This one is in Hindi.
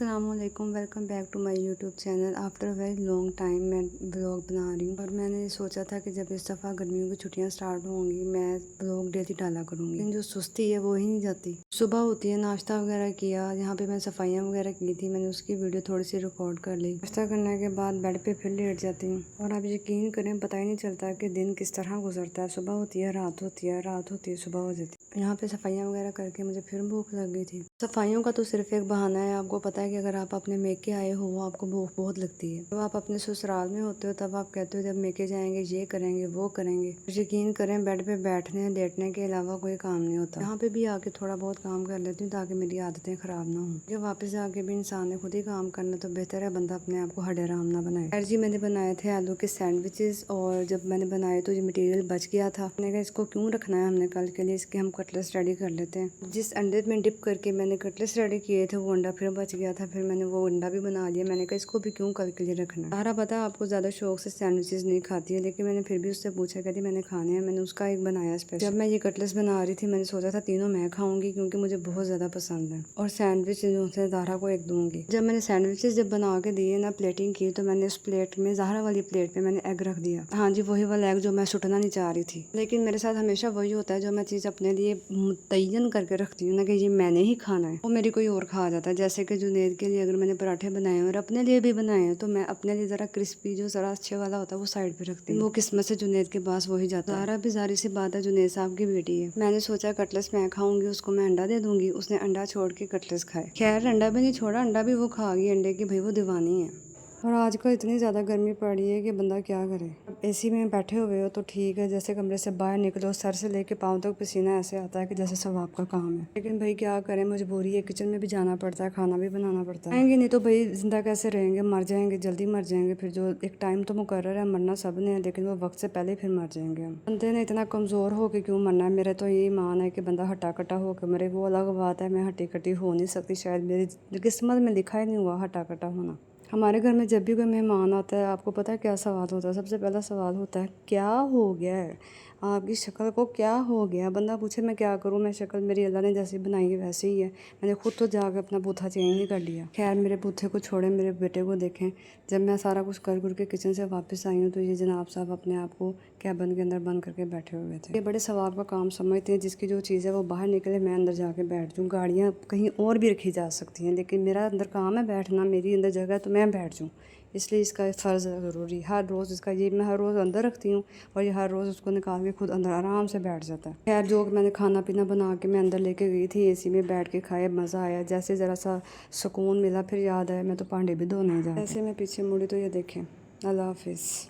अस्सलामुअलैकुम, welcome back to my YouTube channel. After a very long time मैं ब्लॉग बना रही हूँ और मैंने सोचा था कि जब इस दफ़ा गर्मियों की छुट्टियाँ स्टार्ट होंगी मैं ब्लॉग डेली डाला करूँगी, लेकिन जो सुस्ती है वो ही नहीं जाती। सुबह होती है, नाश्ता वगैरह किया, यहाँ पे मैं सफाइयाँ वगैरह की थी, मैंने उसकी वीडियो थोड़ी सी रिकॉर्ड कर ली। नाश्ता करने के बाद बेड पर फिर लेट जाती हूँ और आप यकीन करें पता ही नहीं चलता कि दिन किस तरह गुजरता है। सुबह होती है, रात होती है, रात होती है, सुबह हो जाती है। यहाँ पे सफाइयाँ वगैरह करके मुझे फिर भूख लग गई थी। सफाइयों का तो सिर्फ एक बहाना है। आपको पता है कि अगर आप अपने मेके आए हो वो आपको भूख बहुत लगती है। जब आप अपने ससुराल में होते हो तब आप कहते हो जब मेके जाएंगे ये करेंगे वो करेंगे। यकीन करें बेड पे बैठने लेटने के अलावा कोई काम नहीं होता। यहाँ पे भी आके थोड़ा बहुत काम कर लेती हूँ ताकि मेरी आदतें खराब ना हो। जब वापस जाके भी इंसान ने खुद ही काम करना तो बेहतर है बंदा अपने आप को हडेराम ना बनाए। खैर जी, मैंने बनाए थे आलू के सैंडविचेस और जब मैंने बनाए तो ये मटेरियल बच गया था। मैंने कहा इसको क्यों रखना है हमने कल के लिए, इसके हम कटलेट्स रेडी कर लेते हैं। जिस अंडे में डिप करके मैंने कटलेट्स रेडी किए थे वो अंडा फिर बच गया था, फिर मैंने वो अंडा भी बना लिया। मैंने कहा इसको भी क्यों कल के लिए रखना है। सारा पता है आपको ज़्यादा शौक से सैंडविचेस नहीं खाती है, लेकिन मैंने फिर भी उससे पूछा कहती मैंने खाने हैं, मैंने उसका एक बनाया स्पेशल। जब मैं ये कटलेट्स बना रही थी मैंने सोचा था तीनों मैं खाऊंगी क्योंकि मुझे बहुत ज़्यादा पसंद है और सैंडविच जो है ज़ाहरा को एक दूंगी। जब मैंने सैंडविचेस जब बना के दिए ना, प्लेटिंग की, तो मैंने उस प्लेट में ज़ाहरा वाली प्लेट पे मैंने एग रख दिया। हाँ जी, वही वाला एग जो मैं सुटना नहीं चाह रही थी। लेकिन मेरे साथ हमेशा वही होता है, जो मैं चीज़ अपने लिए मुतय्यन करके रखती हूँ ना कि ये मैंने ही खाना है, वो मेरी कोई और खा जाता है। जैसे कि जुनैद के लिए अगर मैंने पराठे बनाए हैं और अपने लिए भी बनाए हैं तो मैं अपने लिए ज़रा क्रिस्पी जो ज़रा अच्छे वाला होता है वो साइड पे रखती हूँ। वो किस्मत से जुनैद के पास वही जाता है। ज़ाहरा भी ज़ाहिर सी बात है जुनैद साहब की बेटी है। मैंने सोचा कटलेट्स मैं खाऊंगी, उसको मैं अंडा दे दूंगी। उसने अंडा छोड़ के कटलेट्स खाए। खैर अंडा भी नहीं छोड़ा, अंडा भी वो खा गई अंडे की, भाई वो दीवानी है। और आजकल इतनी ज़्यादा गर्मी पड़ रही है कि बंदा क्या करे। अब एसी में बैठे हुए हो तो ठीक है, जैसे कमरे से बाहर निकलो सर से लेके पाँव तक पसीना ऐसे आता है कि जैसे सवाब का काम है। लेकिन भाई क्या करें, मजबूरी है, किचन में भी जाना पड़ता है, खाना भी बनाना पड़ता है। आएंगे नहीं तो भाई जिंदा कैसे रहेंगे, मर जाएंगे, जल्दी मर जाएंगे। फिर जो एक टाइम तो मुकर्रर है मरना सब ने है, लेकिन वो वक्त से पहले फिर मर जाएंगे हम। बंदे ने इतना कमज़ोर होकर क्यों मरना है। मेरा तो ये ईमान है कि बंदा हट्टा कट्टा होकर मरे, वो अलग बात है। मैं हट्टी कट्टी हो नहीं सकती, शायद मेरी किस्मत में लिखा ही नहीं हुआ हट्टा कट्टा होना। हमारे घर में जब भी कोई मेहमान आता है आपको पता है क्या सवाल होता है, सबसे पहला सवाल होता है क्या हो गया है, आपकी शक्ल को क्या हो गया। बंदा पूछे मैं क्या करूँ, मैं शक्ल मेरी अल्लाह ने जैसी बनाई है वैसे ही है। मैंने खुद तो जाकर अपना बूथा चेंज नहीं कर लिया। खैर मेरे बूथे को छोड़े, मेरे बेटे को देखें। जब मैं सारा कुछ कर के किचन से वापस आई हूँ तो ये जनाब साहब अपने आप को कैबिन के अंदर बंद करके बैठे हुए थे। ये बड़े सवाब का काम समझते हैं, जिसकी जो चीज़ है वो बाहर निकले, मैं अंदर जाके बैठ जाऊँ। गाड़ियाँ कहीं और भी रखी जा सकती हैं, लेकिन मेरा अंदर काम है बैठना, मेरी अंदर जगह है तो मैं बैठ जाऊँ। इसलिए इसका फ़र्ज़ ज़रूरी हर रोज़ इसका ये मैं हर रोज़ अंदर रखती हूँ और ये हर रोज़ उसको निकाल के खुद अंदर आराम से बैठ जाता है। खैर जो मैंने खाना पीना बना के मैं अंदर लेके गई थी, एसी में बैठ के खाए, मज़ा आया। जैसे ज़रा सा सुकून मिला, फिर याद आया मैं तो भांडे भी धोने जा। ऐसे मैं पीछे मुड़ी तो ये देखें। अल्लाह हाफिज़।